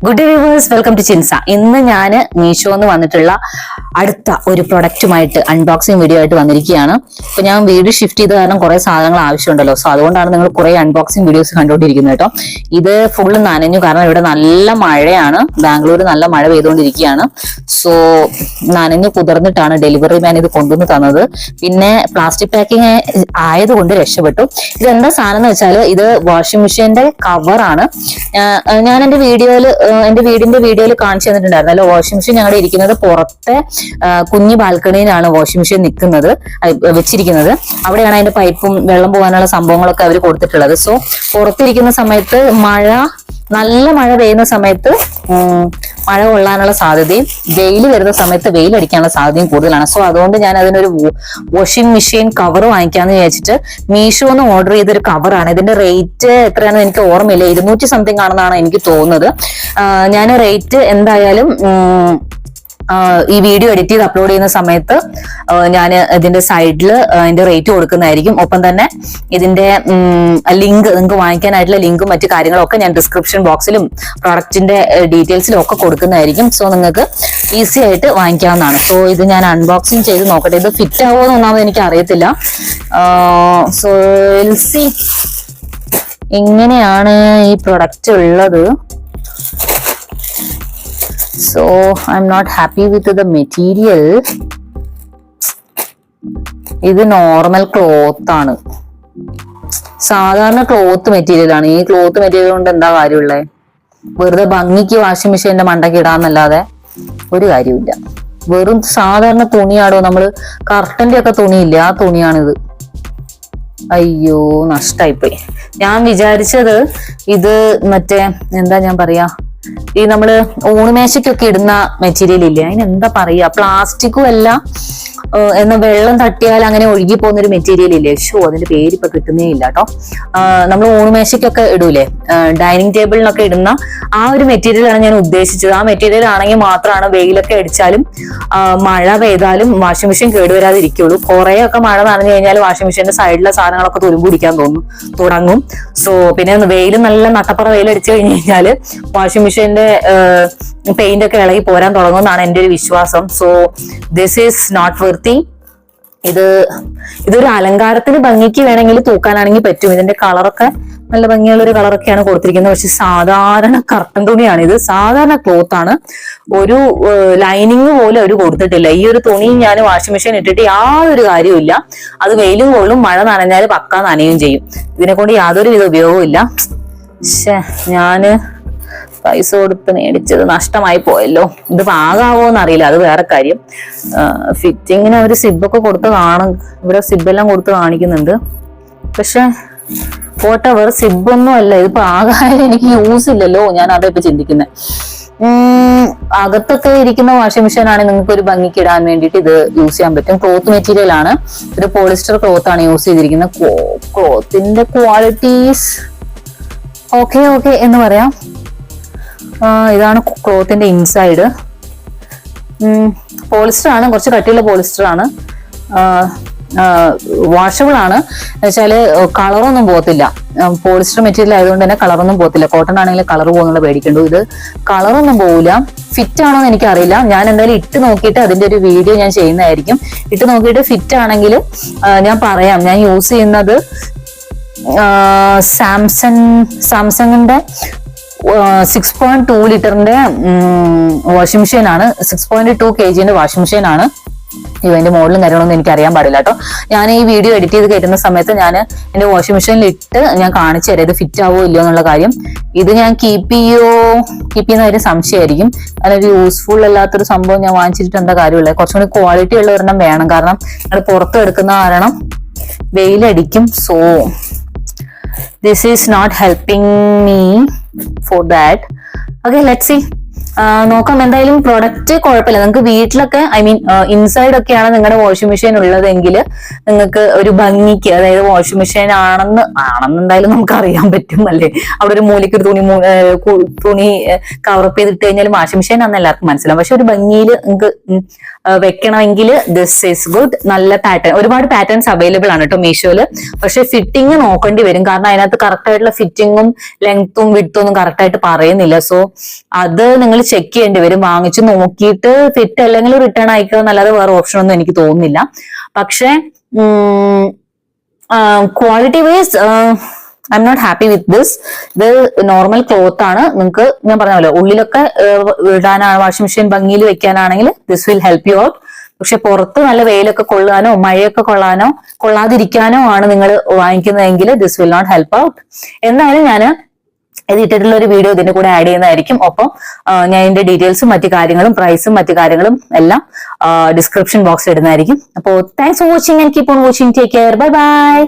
Good viewers, welcome to Chinsa. ഇന്ന് ഞാൻ മീഷോന്ന് വന്നിട്ടുള്ള അടുത്ത ഒരു പ്രൊഡക്റ്റുമായിട്ട് അൺബോക്സിങ് വീഡിയോ ആയിട്ട് വന്നിരിക്കുകയാണ്. ഇപ്പൊ ഞാൻ വീട് ഷിഫ്റ്റ് ചെയ്ത കാരണം കുറെ സാധനങ്ങൾ ആവശ്യമുണ്ടല്ലോ, സോ അതുകൊണ്ടാണ് നിങ്ങൾ കുറെ അൺബോക്സിങ് വീഡിയോസ് കണ്ടുകൊണ്ടിരിക്കുന്നത് കേട്ടോ. ഇത് ഫുള്ള് നനഞ്ഞു, കാരണം ഇവിടെ നല്ല മഴയാണ്, ബാംഗ്ലൂർ നല്ല മഴ പെയ്തുകൊണ്ടിരിക്കുകയാണ്. സോ നനഞ്ഞു കുതിർന്നിട്ടാണ് ഡെലിവറി മാൻ ഇത് കൊണ്ടുവന്ന് തന്നത്. പിന്നെ പ്ലാസ്റ്റിക് പാക്കിങ് ആയതുകൊണ്ട് രക്ഷപ്പെട്ടു. ഇതെന്താ സാധനം എന്ന് വെച്ചാൽ, ഇത് വാഷിംഗ് മെഷീന്റെ കവറാണ്. ഞാൻ എന്റെ വീടിന്റെ വീഡിയോയിൽ കാണിച്ചു തന്നിട്ടുണ്ടായിരുന്നല്ലോ. വാഷിംഗ് മെഷീൻ ഞങ്ങളുടെ ഇരിക്കുന്നത് പുറത്തെ കുഞ്ഞു ബാൽക്കണിയിലാണ് വാഷിംഗ് മെഷീൻ വെച്ചിരിക്കുന്നത്. അവിടെയാണ് അതിന്റെ പൈപ്പും വെള്ളം പോകാനുള്ള സംഭവങ്ങളൊക്കെ അവർ കൊടുത്തിട്ടുള്ളത്. സോ പുറത്തിരിക്കുന്ന സമയത്ത് നല്ല മഴ പെയ്യുന്ന സമയത്ത് മഴ കൊള്ളാനുള്ള സാധ്യതയും വെയിൽ വരുന്ന സമയത്ത് വെയിലടിക്കാനുള്ള സാധ്യതയും കൂടുതലാണ്. സോ അതുകൊണ്ട് ഞാൻ അതിനൊരു വാഷിംഗ് മെഷീൻ കവർ വാങ്ങിക്കാന്ന് വിചാരിച്ചിട്ട് മീഷോന്ന് ഓർഡർ ചെയ്തൊരു കവറാണ്. ഇതിന്റെ റേറ്റ് എത്രയാണെന്ന് എനിക്ക് ഓർമ്മയില്ല, 200 സംതിങ് ആണെന്നാണ് എനിക്ക് തോന്നുന്നത്. ഞാൻ റേറ്റ് എന്തായാലും ഈ വീഡിയോ എഡിറ്റ് ചെയ്ത് അപ്ലോഡ് ചെയ്യുന്ന സമയത്ത് ഞാൻ ഇതിന്റെ സൈഡിൽ അതിന്റെ റേറ്റ് കൊടുക്കുന്നതായിരിക്കും. ഒപ്പം തന്നെ ഇതിന്റെ ലിങ്ക്, നിങ്ങൾക്ക് വാങ്ങിക്കാനായിട്ടുള്ള ലിങ്കും മറ്റു കാര്യങ്ങളൊക്കെ ഞാൻ ഡിസ്ക്രിപ്ഷൻ ബോക്സിലും പ്രൊഡക്റ്റിന്റെ ഡീറ്റെയിൽസിലും ഒക്കെ കൊടുക്കുന്നതായിരിക്കും. സോ നിങ്ങൾക്ക് ഈസി ആയിട്ട് വാങ്ങിക്കാവുന്നതാണ്. സോ ഇത് ഞാൻ അൺബോക്സിങ് ചെയ്ത് നോക്കട്ടെ. ഇത് ഫിറ്റ് ആവുമോ എന്നൊന്നും എനിക്ക് അറിയത്തില്ല. സോ സി എങ്ങനെയാണ് ഈ പ്രൊഡക്റ്റ് ഉള്ളത്. So I'm not happy with the material. ഇത് നോർമൽ ക്ലോത്ത് ആണ്, സാധാരണ ക്ലോത്ത് മെറ്റീരിയൽ ആണ്. ഈ ക്ലോത്ത് മെറ്റീരിയൽ കൊണ്ട് എന്താ കാര്യമുള്ളത്? വെറുതെ ഭംഗിക്ക് വാഷിംഗ് മെഷീന്റെ മണ്ടയ്ക്ക് ഇടാന്നല്ലാതെ ഒരു കാര്യമില്ല. വെറും സാധാരണ തുണിയാടോ, നമ്മള് കർട്ടന്റെ ഒക്കെ തുണിയില്ല, ആ തുണിയാണിത്. അയ്യോ, നഷ്ടായിപ്പോയി. ഞാൻ വിചാരിച്ചത് ഇത് മറ്റേ എന്താ ഞാൻ പറയാ, ഈ നമ്മള് ഊണുമേശയ്ക്കൊക്കെ ഇടുന്ന മെറ്റീരിയൽ ഇല്ലേ, അതിനെന്താ പറയാ, പ്ലാസ്റ്റിക്കും അല്ല, എന്നാ വെള്ളം തട്ടിയാൽ അങ്ങനെ ഒഴുകി പോകുന്നൊരു മെറ്റീരിയൽ ഇല്ലേ, അതിന്റെ പേര് ഇപ്പൊ കിട്ടുന്നേ ഇല്ല കേട്ടോ. നമ്മൾ ഊണുമേശയ്ക്കൊക്കെ ഇടൂലേ, ഡൈനിങ് ടേബിളിനൊക്കെ ഇടുന്ന ആ ഒരു മെറ്റീരിയൽ ആണ് ഞാൻ ഉദ്ദേശിച്ചത്. ആ മെറ്റീരിയൽ ആണെങ്കിൽ മാത്രമാണ് വെയിലൊക്കെ അടിച്ചാലും മഴ പെയ്താലും വാഷിംഗ് മെഷീൻ കേടുവരാതിരിക്കുള്ളൂ. കുറെ ഒക്കെ മഴ നനഞ്ഞു കഴിഞ്ഞാൽ വാഷിംഗ് മെഷീന്റെ സൈഡിലെ സാധനങ്ങളൊക്കെ തുരുമ്പ് പിടിക്കാൻ തുടങ്ങും. സോ പിന്നെ വെയിൽ നല്ല നട്ടപ്പുറ വെയിലടിച്ചു കഴിഞ്ഞു കഴിഞ്ഞാല് വാഷിംഗ് മെഷീന്റെ പെയിന്റ് ഒക്കെ ഇളകി പോരാൻ തുടങ്ങുമെന്നാണ് എൻ്റെ ഒരു വിശ്വാസം. So this is not worthy. ഇതൊരു അലങ്കാരത്തിന് ഭംഗിക്ക് വേണമെങ്കിൽ തൂക്കാനാണെങ്കിൽ പറ്റും. ഇതിന്റെ കളറൊക്കെ നല്ല ഭംഗിയുള്ള ഒരു കളറൊക്കെയാണ് കൊടുത്തിരിക്കുന്നത്. പക്ഷെ സാധാരണ കർട്ടൻ തുണിയാണ് ഇത്, സാധാരണ ക്ലോത്ത് ആണ്. ഒരു ലൈനിങ് പോലും അവർ കൊടുത്തിട്ടില്ല. ഈ ഒരു തുണി ഞാൻ വാഷിംഗ് മെഷീൻ ഇട്ടിട്ട് യാതൊരു കാര്യമില്ല. അത് വെയിലും കൊള്ളും, മഴ നനഞ്ഞാൽ പക്കാ നനയും ചെയ്യും. ഇതിനെ കൊണ്ട് യാതൊരു വിധ ഉപയോഗവും ഇല്ല. ഞാന് പൈസ കൊടുത്ത് മേടിച്ചത് നഷ്ടമായി പോയല്ലോ. ഇത് പാകാവോന്ന് അറിയില്ല, അത് വേറെ കാര്യം. ഫിറ്റിങ്ങിന് അവര് സിബൊക്കെ കൊടുത്ത് ഇവിടെ സിബെല്ലാം കൊടുത്ത് കാണിക്കുന്നുണ്ട്. പക്ഷെ വോട്ടെവർ, സിബൊന്നും അല്ല ഇത്, പാകായാലും എനിക്ക് യൂസ് ഇല്ലല്ലോ. ഞാൻ അതാ ഇപ്പൊ ചിന്തിക്കുന്നത്. അകത്തൊക്കെ ഇരിക്കുന്ന വാഷിംഗ് മെഷീൻ ആണെങ്കിൽ നിങ്ങൾക്ക് ഒരു ഭംഗിക്ക് ഇടാൻ വേണ്ടിയിട്ട് ഇത് യൂസ് ചെയ്യാൻ പറ്റും. ക്ലോത്ത് മെറ്റീരിയൽ ആണ്, ഒരു പോളിസ്റ്റർ ക്ലോത്ത് ആണ് യൂസ് ചെയ്തിരിക്കുന്നത്. ക്ലോത്തിന്റെ ക്വാളിറ്റീസ് ഓക്കെ എന്ന് പറയാം. ഇതാണ് ക്ലോത്തിന്റെ ഇൻസൈഡ്. പോളിസ്റ്റർ ആണ്, കുറച്ച് കട്ടിയുള്ള പോളിസ്റ്റർ ആണ്. വാഷബിൾ ആണ്, എന്നുവെച്ചാല് കളറൊന്നും പോകത്തില്ല. പോളിസ്റ്റർ മെറ്റീരിയൽ ആയതുകൊണ്ട് തന്നെ കളറൊന്നും പോകത്തില്ല. കോട്ടൺ ആണെങ്കിൽ കളർ പോകുന്നുള്ള പേടിക്കണ്ടു. ഇത് കളറൊന്നും പോകില്ല. ഫിറ്റ് ആണോ എന്ന് എനിക്കറിയില്ല. ഞാൻ എന്തായാലും ഇട്ട് നോക്കിയിട്ട് അതിന്റെ ഒരു വീഡിയോ ഞാൻ ചെയ്യുന്നതായിരിക്കും. ഇട്ട് നോക്കിയിട്ട് ഫിറ്റ് ആണെങ്കിൽ ഞാൻ പറയാം. ഞാൻ യൂസ് ചെയ്യുന്നത് സാംസങ്ങിന്റെ 6.2 ലിറ്ററിന്റെ വാഷിംഗ് മെഷീൻ ആണ്. 6.2 kgന്റെ വാഷിംഗ് മെഷീൻ ആണ്. ഇതിന്റെ മോഡലും കാര്യങ്ങളൊന്നും എനിക്ക് അറിയാൻ പാടില്ല കേട്ടോ. ഞാൻ ഈ വീഡിയോ എഡിറ്റ് ചെയ്ത് കയറ്റുന്ന സമയത്ത് ഞാൻ എന്റെ വാഷിംഗ് മെഷീനിൽ ഇട്ട് ഞാൻ കാണിച്ചു തരാം ഇത് ഫിറ്റ് ആവോ ഇല്ലയോ എന്നുള്ള കാര്യം. ഇത് ഞാൻ കീപ്പ് ചെയ്യുന്ന കാര്യം സംശയമായിരിക്കും. അതിനൊരു യൂസ്ഫുൾ അല്ലാത്തൊരു സംഭവം ഞാൻ വാങ്ങിച്ചിട്ട് എന്താ കാര്യമുള്ളത്. കുറച്ചും കൂടി ക്വാളിറ്റി ഉള്ള ഒരെണ്ണം വേണം, കാരണം ഞങ്ങൾ പുറത്ത് എടുക്കുന്ന കാരണം വെയിലടിക്കും. So this is not helping me for that. Okay, let's see. നോക്കാം. എന്തായാലും പ്രൊഡക്റ്റ് കുഴപ്പമില്ല. നിങ്ങൾക്ക് വീട്ടിലൊക്കെ ഇൻസൈഡ് ഒക്കെയാണ് നിങ്ങളുടെ വാഷിംഗ് മെഷീൻ ഉള്ളതെങ്കിൽ നിങ്ങൾക്ക് ഒരു ഭംഗിക്ക്, അതായത് വാഷിംഗ് മെഷീൻ ആണെന്ന് എന്തായാലും നമുക്ക് അറിയാൻ പറ്റും അല്ലേ. അവിടെ ഒരു മൂലയ്ക്ക് ഒരു തുണി കവറപ്പ് ചെയ്തിട്ട് കഴിഞ്ഞാൽ വാഷിംഗ് മെഷീൻ ആണെന്ന് എല്ലാവർക്കും മനസ്സിലാവും. പക്ഷെ ഒരു ഭംഗിയിൽ നിങ്ങൾക്ക് വെക്കണമെങ്കിൽ ദിസ് ഈസ് ഗുഡ്. നല്ല പാറ്റേൺ, ഒരുപാട് പാറ്റേൺസ് അവൈലബിൾ ആണ് കേട്ടോ മീഷോയില്. പക്ഷെ ഫിറ്റിംഗ് നോക്കേണ്ടി വരും, കാരണം അതിനകത്ത് കറക്റ്റ് ആയിട്ടുള്ള ഫിറ്റിങ്ങും ലെങ്ത്തും വിഡ്ത്തും ഒന്നും കറക്റ്റ് ആയിട്ട് പറയുന്നില്ല. സോ അത് നിങ്ങൾ ചെക്ക് ചെയ്യേണ്ടി വരും. വാങ്ങിച്ച് നോക്കിയിട്ട് ഫിറ്റ് അല്ലെങ്കിൽ റിട്ടേൺ അയക്കുക എന്നല്ലാതെ വേറെ ഓപ്ഷൻ ഒന്നും എനിക്ക് തോന്നുന്നില്ല. പക്ഷെ quality wise I am not happy with this. ഇത് നോർമൽ ക്ലോത്ത് ആണ്. നിങ്ങൾക്ക് ഞാൻ പറഞ്ഞ പോലെ ഉള്ളിലൊക്കെ ഇടാനാണ്, വാഷിംഗ് മെഷീൻ ഭംഗിയിൽ വെക്കാനാണെങ്കിൽ this will help you out. പക്ഷെ പുറത്ത് നല്ല വെയിലൊക്കെ കൊള്ളാനോ മഴയൊക്കെ കൊള്ളാതിരിക്കാനോ ആണ് നിങ്ങൾ വാങ്ങിക്കുന്നതെങ്കിൽ this will not help out. എന്തായാലും ഞാൻ ഇത് ഇട്ടിട്ടുള്ള ഒരു വീഡിയോ ഇതിന്റെ കൂടെ ആഡ് ചെയ്യുന്നതായിരിക്കും. ഒപ്പം ഞാൻ ഇതിന്റെ ഡീറ്റെയിൽസും മറ്റു കാര്യങ്ങളും പ്രൈസും മറ്റു കാര്യങ്ങളും എല്ലാം ഡിസ്ക്രിപ്ഷൻ ബോക്സിൽ ഇടുന്നതായിരിക്കും. അപ്പോൾ thanks for watching and keep on watching. Take care. Bye bye.